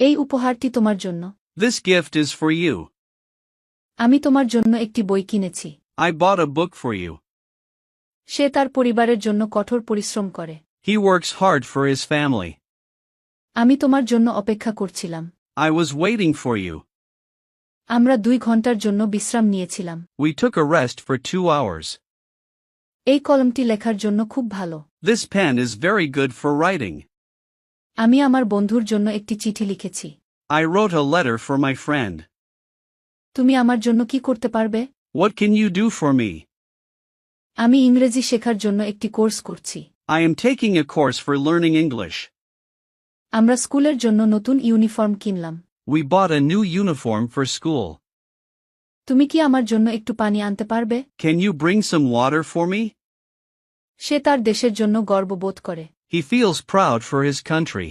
এই উপহারটি তোমার জন্য। This gift is for you. আমি তোমার জন্য একটি বই কিনেছি। I bought a book for you. সে তার পরিবারের জন্য কঠোর পরিশ্রম করে। He works hard for his family. আমি তোমার জন্য অপেক্ষা করছিলাম। I was waiting for you. আমরা 2 ঘন্টার জন্য বিশ্রাম নিয়েছিলাম। We took a rest for 2 hours. এই কলমটি লেখার জন্য খুব ভালো। This pen is very good for writing. আমি আমার বন্ধুর জন্য একটি চিঠি লিখেছি। I wrote a letter for my friend. তুমি আমার জন্য কি করতে পারবে? What can you do for me? আমি ইংরেজি শেখার জন্য একটি কোর্স করছি। I am taking a course for learning English. আমরা স্কুলের জন্য নতুন ইউনিফর্ম কিনলাম। We bought a new uniform for school. তুমি কি আমার জন্য একটু পানি আনতে পারবে? Can you bring some water for me? সে তার দেশের জন্য গর্ববোধ করে। He feels proud for his country.